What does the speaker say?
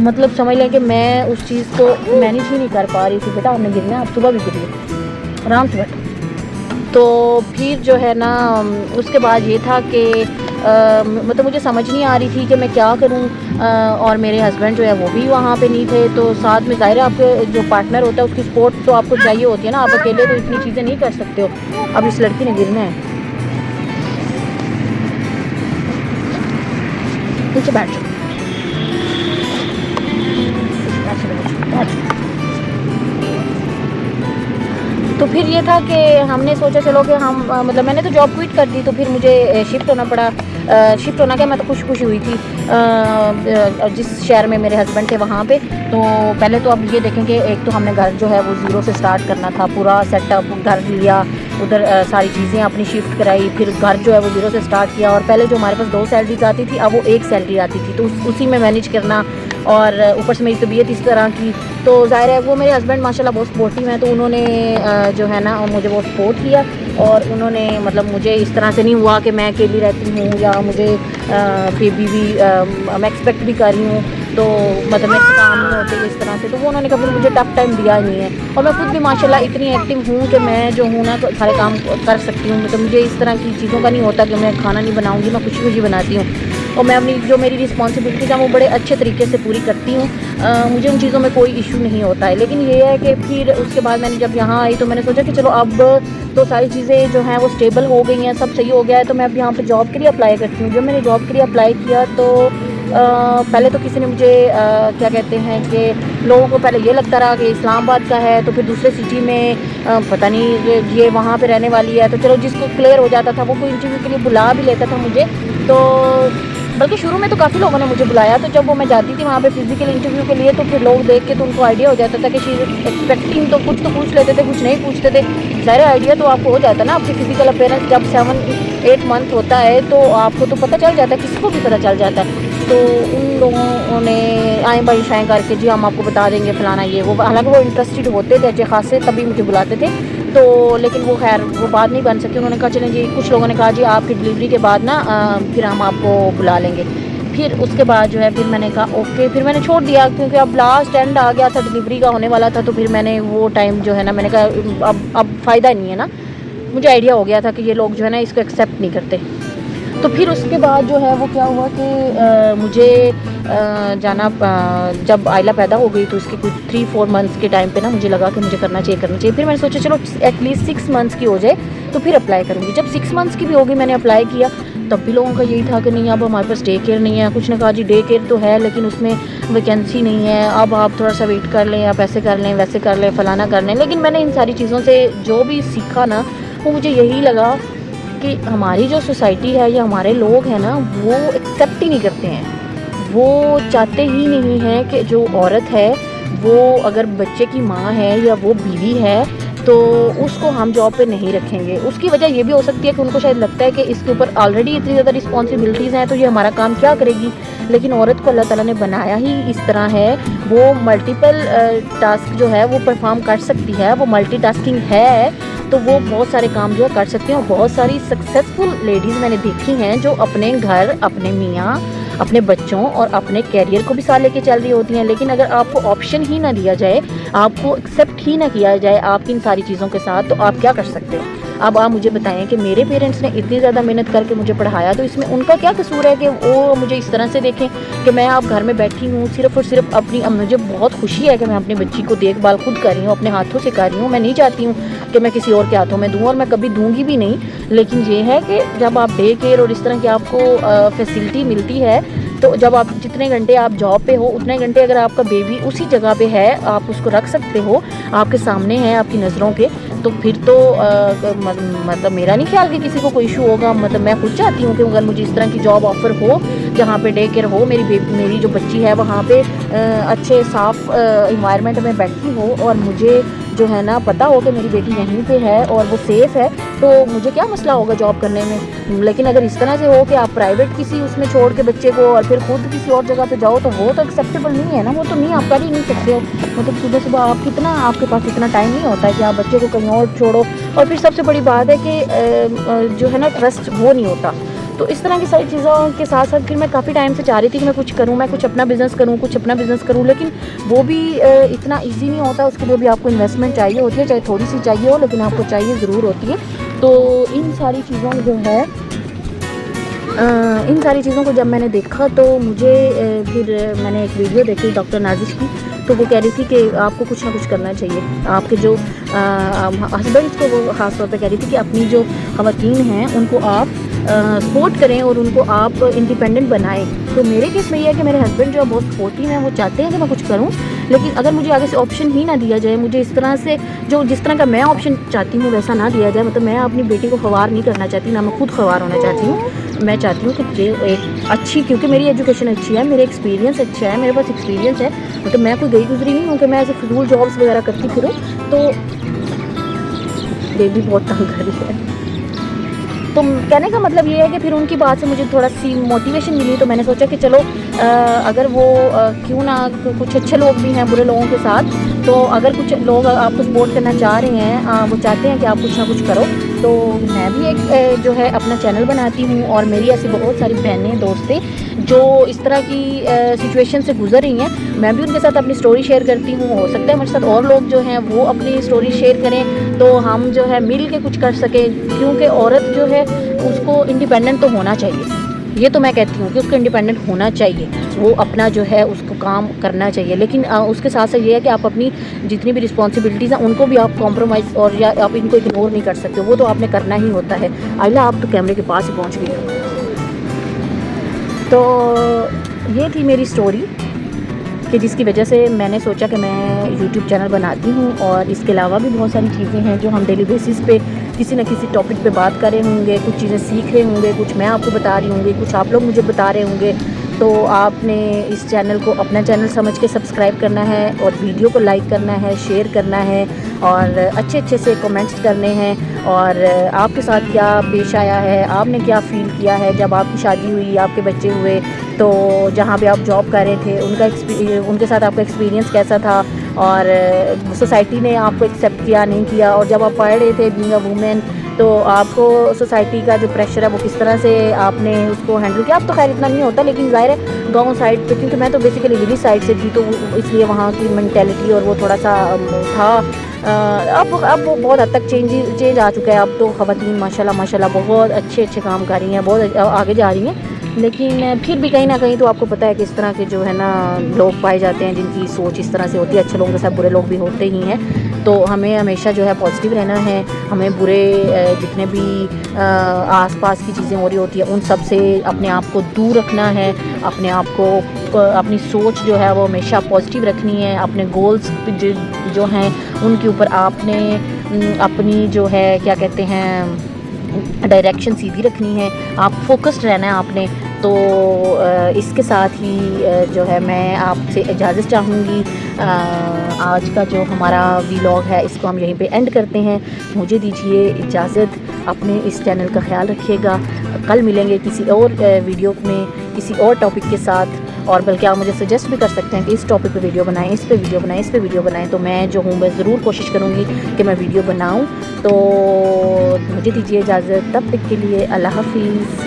مطلب سمجھ لیں کہ میں اس چیز کو مینیج ہی نہیں کر پا رہی تھی. بیٹا آپ نے گرنا ہے، آپ صبح بھی گری آرام سے بیٹھو. تو پھر جو ہے نا اس کے بعد یہ تھا کہ مطلب مجھے سمجھ نہیں آ رہی تھی کہ میں کیا کروں. اور میرے ہسبینڈ جو ہے وہ بھی وہاں پہ نہیں تھے، تو ساتھ میں ظاہر ہے آپ کے جو پارٹنر ہوتا ہے اس کی سپورٹ تو آپ کو چاہیے ہوتی ہے نا، آپ اکیلے تو اتنی چیزیں نہیں کر سکتے ہو. اب اس لڑکی نے گرنا ہے، نیچے بیٹھ جاؤ. تو پھر یہ تھا کہ ہم نے سوچا چلو کہ ہم مطلب میں نے تو جاب کوئٹ کر دی، تو پھر مجھے شفٹ ہونا پڑا. شفٹ ہونا کیا، میں تو خوشی ہوئی تھی جس شہر میں میرے ہسبینڈ تھے وہاں پہ. تو پہلے تو اب یہ دیکھیں کہ ایک تو ہم نے گھر جو ہے وہ زیرو سے سٹارٹ کرنا تھا، پورا سیٹ اپ گھر لیا، ادھر ساری چیزیں اپنی شفٹ کرائی، پھر گھر جو ہے وہ زیرو سے سٹارٹ کیا. اور پہلے جو ہمارے پاس 2 سیلریز آتی تھی، اب وہ 1 سیلری آتی تھی، تو اسی میں مینیج کرنا. اور اوپر سے میری طبیعت اس طرح کی، تو ظاہر ہے وہ میرے ہسبینڈ ماشاءاللہ بہت سپورٹیو ہیں، تو انہوں نے جو ہے نا مجھے وہ سپورٹ کیا. اور انہوں نے مطلب مجھے اس طرح سے نہیں ہوا کہ میں اکیلی رہتی ہوں یا مجھے بیبی بھی میں ایکسپیکٹ بھی کر رہی ہوں تو مطلب میرے سے کام نہیں ہوتے اس طرح سے. تو وہ انہوں نے کبھی مجھے ٹف ٹائم دیا نہیں ہے. اور میں خود بھی ماشاءاللہ اتنی ایکٹیو ہوں کہ میں جو ہوں نا سارے کام کر سکتی ہوں. تو مجھے اس طرح کی چیزوں کا نہیں ہوتا کہ میں کھانا نہیں بناؤں گی، میں خوشی بناتی ہوں. اور میں اپنی جو میری رسپانسبلٹیز ہیں وہ بڑے اچھے طریقے سے پوری کرتی ہوں. مجھے ان چیزوں میں کوئی ایشو نہیں ہوتا ہے. لیکن یہ ہے کہ پھر اس کے بعد میں نے جب یہاں آئی تو میں نے سوچا کہ چلو اب تو ساری چیزیں جو ہیں وہ اسٹیبل ہو گئی ہیں، سب صحیح ہو گیا ہے، تو میں اب یہاں پہ جاب کے لیے اپلائی کرتی ہوں. جب میں نے جاب کے لیے اپلائی کیا تو پہلے تو کسی نے مجھے کیا کہتے ہیں کہ لوگوں کو پہلے یہ لگتا رہا کہ اسلام آباد کا ہے، تو پھر دوسرے سٹی میں پتہ نہیں یہ وہاں پہ رہنے والی ہے. تو چلو جس کو کلیئر ہو جاتا تھا وہ کوئی انٹرویو کے لیے بلا بھی لیتا تھا مجھے. تو بلکہ شروع میں تو کافی لوگوں نے مجھے بلایا، تو جب وہ میں جاتی تھی وہاں پہ فزیکل انٹرویو کے لیے، تو پھر لوگ دیکھ کے تو ان کو آئیڈیا ہو جاتا تھا کہ شی از ایکسپیکٹنگ. تو کچھ پوچھ لیتے تھے، کچھ نہیں پوچھتے تھے. ظاہر آئیڈیا تو آپ کو ہو جاتا ہے نا، آپ کی فزیکل اپیرنس جب 7-8 منتھ ہوتا ہے تو آپ کو تو پتہ چل جاتا ہے، کسی کو بھی پتہ چل جاتا ہے. تو ان لوگوں نے آئیں بھائی شائیں کر کے جی ہم آپ کو بتا دیں گے فلانا یہ وہ. حالانکہ وہ انٹرسٹڈ ہوتے تھے اچھے خاصے، تبھی مجھے بلاتے تھے. تو لیکن وہ خیر وہ بات نہیں بن سکی. انہوں نے کہا چلیں جی، کچھ لوگوں نے کہا جی آپ کی ڈلیوری کے بعد نا پھر ہم آپ کو بلا لیں گے. پھر اس کے بعد جو ہے پھر میں نے کہا اوکے، پھر میں نے چھوڑ دیا کیونکہ اب لاسٹ اینڈ آ گیا تھا، ڈلیوری کا ہونے والا تھا. تو پھر میں نے وہ ٹائم جو ہے نا میں نے کہا اب فائدہ نہیں ہے نا. مجھے آئیڈیا ہو گیا تھا کہ یہ لوگ جو ہے نا اس کو ایکسیپٹ نہیں کرتے. تو پھر اس کے بعد جو ہے وہ کیا ہوا کہ مجھے جانا جب آئلہ پیدا ہو گئی تو اس کے کچھ 3-4 منتھس کے ٹائم پہ نا مجھے لگا کہ مجھے کرنا چاہیے. پھر میں نے سوچا چلو ایٹ لیسٹ 6 منتھس کی ہو جائے تو پھر اپلائی کروں گی. جب 6 منتھس کی بھی ہوگی میں نے اپلائی کیا، تب بھی لوگوں کا یہی تھا کہ نہیں اب ہمارے پاس ڈے کیئر نہیں ہے. کچھ نے کہا جی ڈے کیئر تو ہے لیکن اس میں ویکینسی نہیں ہے، اب آپ تھوڑا سا ویٹ کر لیں، آپ ایسے کر لیں ویسے کر لیں فلانا کر لیں. لیکن میں نے ان ساری چیزوں سے جو بھی سیکھا نا وہ مجھے یہی لگا کہ ہماری جو سوسائٹی ہے یا ہمارے لوگ ہیں نا وہ ایکسیپٹ ہی نہیں کرتے ہیں. وہ چاہتے ہی نہیں ہیں کہ جو عورت ہے وہ اگر بچے کی ماں ہے یا وہ بیوی ہے تو اس کو ہم جاب پہ نہیں رکھیں گے. اس کی وجہ یہ بھی ہو سکتی ہے کہ ان کو شاید لگتا ہے کہ اس کے اوپر آلریڈی اتنی زیادہ رسپانسبلٹیز ہیں تو یہ ہمارا کام کیا کرے گی. لیکن عورت کو اللہ تعالیٰ نے بنایا ہی اس طرح ہے، وہ ملٹیپل ٹاسک جو ہے وہ پرفارم کر سکتی ہے، وہ ملٹی ٹاسکنگ ہے. تو وہ بہت سارے کام جو ہے کر سکتے ہیں. اور بہت ساری سکسیزفل لیڈیز میں نے دیکھی ہیں جو اپنے گھر، اپنے میاں، اپنے بچوں اور اپنے کیریئر کو بھی ساتھ لے کے چل رہی ہوتی ہیں. لیکن اگر آپ کو آپشن ہی نہ دیا جائے، آپ کو ایکسیپٹ ہی نہ کیا جائے آپ کی ان ساری چیزوں کے ساتھ، تو آپ کیا کر سکتے ہیں؟ اب آپ مجھے بتائیں کہ میرے پیرنٹس نے اتنی زیادہ محنت کر کے مجھے پڑھایا، تو اس میں ان کا کیا قصور ہے کہ وہ مجھے اس طرح سے دیکھیں کہ میں آپ گھر میں بیٹھی ہوں صرف اور صرف اپنی. مجھے بہت خوشی ہے کہ میں اپنی بچی کو دیکھ بھال خود کر رہی ہوں، اپنے ہاتھوں سے کر رہی ہوں. میں نہیں چاہتی ہوں کہ میں کسی اور کے ہاتھوں میں دوں، اور میں کبھی دوں گی بھی نہیں. لیکن یہ ہے کہ جب آپ ڈے کیئر اور اس طرح کی آپ کو فیسلٹی ملتی ہے، تو جب آپ جتنے گھنٹے آپ جاب پہ ہو اتنے گھنٹے اگر آپ کا بیبی اسی جگہ پہ ہے، آپ اس کو رکھ سکتے ہو، آپ کے سامنے ہے آپ کی نظروں کے، تو پھر تو مطلب میرا نہیں خیال کہ کسی کو کوئی ایشو ہوگا. مطلب میں خود چاہتی ہوں کہ اگر مجھے اس طرح کی جاب آفر ہو جہاں پہ ڈے کیئر ہو، میری جو بچی ہے وہاں پہ اچھے صاف انوائرمنٹ میں بیٹھی ہو، اور مجھے جو ہے نا پتہ ہو کہ میری بیٹی یہیں پہ ہے اور وہ سیف ہے، تو تو مجھے کیا مسئلہ ہوگا جاب کرنے میں. لیکن اگر اس طرح سے ہو کہ آپ پرائیویٹ کسی اس میں چھوڑ کے بچے کو اور پھر خود کسی اور جگہ پہ جاؤ تو وہ تو ایکسیپٹیبل نہیں ہے نا. وہ تو نہیں, آپ کر ہی نہیں سکتے ہو. مطلب صبح صبح آپ کے پاس اتنا ٹائم نہیں ہوتا ہے کہ آپ بچے کو کہیں اور چھوڑو. اور پھر سب سے بڑی بات ہے کہ جو ہے نا ٹرسٹ وہ نہیں ہوتا. تو اس طرح کی ساری چیزوں کے ساتھ ساتھ پھر میں کافی ٹائم سے چاہ رہی تھی کہ میں کچھ کروں, میں کچھ اپنا بزنس کروں, لیکن وہ بھی اتنا ایزی نہیں ہوتا. اس کے لیے بھی آپ کو انویسٹمنٹ چاہیے ہوتی ہے, چاہے تھوڑی سی چاہیے ہو, لیکن آپ کو چاہیے ضرور ہوتی ہے. تو ان ساری چیزوں کو جب میں نے دیکھا تو مجھے پھر میں نے ایک ویڈیو دیکھی ڈاکٹر نازش کی. تو وہ کہہ رہی تھی کہ آپ کو کچھ نہ کچھ کرنا چاہیے. آپ کے جو ہسبینڈس کو وہ خاص طور پہ کہہ رہی تھی کہ اپنی جو خواتین ہیں ان کو آپ سپورٹ کریں اور ان کو آپ انڈیپینڈنٹ بنائیں. تو میرے کیس میں یہ ہے کہ میرے ہسبینڈ جو ہے بہت سپورٹیو ہیں, وہ چاہتے ہیں کہ میں کچھ کروں, لیکن اگر مجھے آگے سے آپشن ہی نہ دیا جائے, مجھے اس طرح سے جس طرح کا میں آپشن چاہتی ہوں ویسا نہ دیا جائے. مطلب میں اپنی بیٹی کو خوار نہیں کرنا چاہتی, نہ میں خود خوار ہونا چاہتی ہوں. میں چاہتی ہوں کہ ایک اچھی, کیونکہ میری ایجوکیشن اچھی ہے, میرے ایکسپیرینس اچھا ہے, میرے پاس ایکسپیرینس ہے. مطلب میں کوئی گئی گزری نہیں ہوں کہ میں ایسے فضول جابس وغیرہ کرتی پھروں. تو بیبی بہت تنگ کر رہی ہے. تو کہنے کا مطلب یہ ہے کہ پھر ان کی بات سے مجھے تھوڑا سی موٹیویشن ملی. تو میں نے سوچا کہ چلو اگر وہ کیوں نہ کچھ اچھے لوگ بھی ہیں برے لوگوں کے ساتھ, تو اگر کچھ لوگ آپ کو سپورٹ کرنا چاہ رہے ہیں, وہ چاہتے ہیں کہ آپ کچھ نہ کچھ کرو, تو میں بھی ایک جو ہے اپنا چینل بناتی ہوں. اور میری ایسی بہت ساری بہنیں دوستیں جو اس طرح کی سچویشن سے گزر رہی ہیں, میں بھی ان کے ساتھ اپنی سٹوری شیئر کرتی ہوں. ہو سکتا ہے میرے ساتھ اور لوگ جو ہیں وہ اپنی سٹوری شیئر کریں تو ہم جو ہے مل کے کچھ کر سکیں. کیونکہ عورت جو ہے اس کو انڈیپینڈنٹ تو ہونا چاہیے. یہ تو میں کہتی ہوں کہ اس کو انڈیپینڈنٹ ہونا چاہیے, وہ اپنا جو ہے اس کو کام کرنا چاہیے. لیکن اس کے ساتھ ساتھ یہ ہے کہ آپ اپنی جتنی بھی رسپانسبلٹیز ہیں ان کو بھی آپ کمپرومائز اور یا آپ ان کو اگنور نہیں کر سکتے. وہ تو آپ نے کرنا ہی ہوتا ہے. آئلہ آپ تو کیمرے کے پاس ہی پہنچ گئی ہو. تو یہ تھی میری سٹوری کہ جس کی وجہ سے میں نے سوچا کہ میں یوٹیوب چینل بناتی ہوں. اور اس کے علاوہ بھی بہت ساری چیزیں ہیں جو ہم ڈیلی بیسس پہ کسی نہ کسی ٹاپک پہ بات کر رہے ہوں گے, کچھ چیزیں سیکھ رہے ہوں گے, کچھ میں آپ کو بتا رہی ہوں گی, کچھ آپ لوگ مجھے بتا رہے ہوں گے. تو آپ نے اس چینل کو اپنا چینل سمجھ کے سبسکرائب کرنا ہے, اور ویڈیو کو لائک کرنا ہے, شیئر کرنا ہے, اور اچھے سے کمنٹس کرنے ہیں. اور آپ کے ساتھ کیا پیش آیا ہے, آپ نے کیا فیل کیا ہے جب آپ کی شادی ہوئی, آپ کے بچے ہوئے, تو جہاں پہ آپ جاب کر رہے تھے ان کے ساتھ آپ کا ایکسپیرینس کیسا تھا, اور سوسائٹی نے آپ کو ایکسیپٹ کیا نہیں کیا, اور جب آپ پڑھ رہے تھے بینگ اے وومن تو آپ کو سوسائٹی کا جو پریشر ہے وہ کس طرح سے آپ نے اس کو ہینڈل کیا. اب تو خیر اتنا نہیں ہوتا, لیکن ظاہر ہے گاؤں سائڈ پہ, کیونکہ میں تو بیسیکلی ولیج سائڈ سے تھی, تو اس لیے وہاں کی مینٹیلٹی اور وہ تھوڑا سا تھا. اب وہ بہت حد تک چینج آ چکا ہے. اب تو خواتین ماشاءاللہ بہت اچھے کام کر رہی ہیں, بہت آگے جا رہی ہیں. لیکن پھر بھی کہیں نہ کہیں تو آپ کو پتہ ہے کہ اس طرح کے جو ہے نا لوگ پائے جاتے ہیں جن کی سوچ اس طرح سے ہوتی ہے. اچھے لوگوں کے ساتھ برے لوگ بھی ہوتے ہی ہیں. تو ہمیں ہمیشہ جو ہے پازیٹیو رہنا ہے. ہمیں برے جتنے بھی آس پاس کی چیزیں ہو رہی ہوتی ہیں ان سب سے اپنے آپ کو دور رکھنا ہے. اپنے آپ کو اپنی سوچ جو ہے وہ ہمیشہ پازیٹیو رکھنی ہے. اپنے گولز جو ہیں ان کے اوپر آپ نے اپنی جو ہے کیا کہتے ہیں ڈائریکشن سیدھی رکھنی ہے. آپ فوکسڈ رہنا ہے آپ نے. تو اس کے ساتھ ہی جو ہے میں آپ سے اجازت چاہوں گی. آج کا جو ہمارا ولاگ ہے اس کو ہم یہیں پہ اینڈ کرتے ہیں. مجھے دیجیے اجازت. اپنے اس چینل کا خیال رکھیے گا. کل ملیں گے کسی اور ویڈیو میں کسی اور ٹاپک کے ساتھ. اور بلکہ آپ مجھے سجیسٹ بھی کر سکتے ہیں کہ اس ٹاپک پہ ویڈیو بنائیں, اس پہ ویڈیو بنائیں, اس پہ ویڈیو بنائیں. تو میں جو ہوں میں ضرور کوشش کروں گی کہ میں ویڈیو بناؤں. تو مجھے دیجیے اجازت. تب تک کے لیے اللہ حافظ.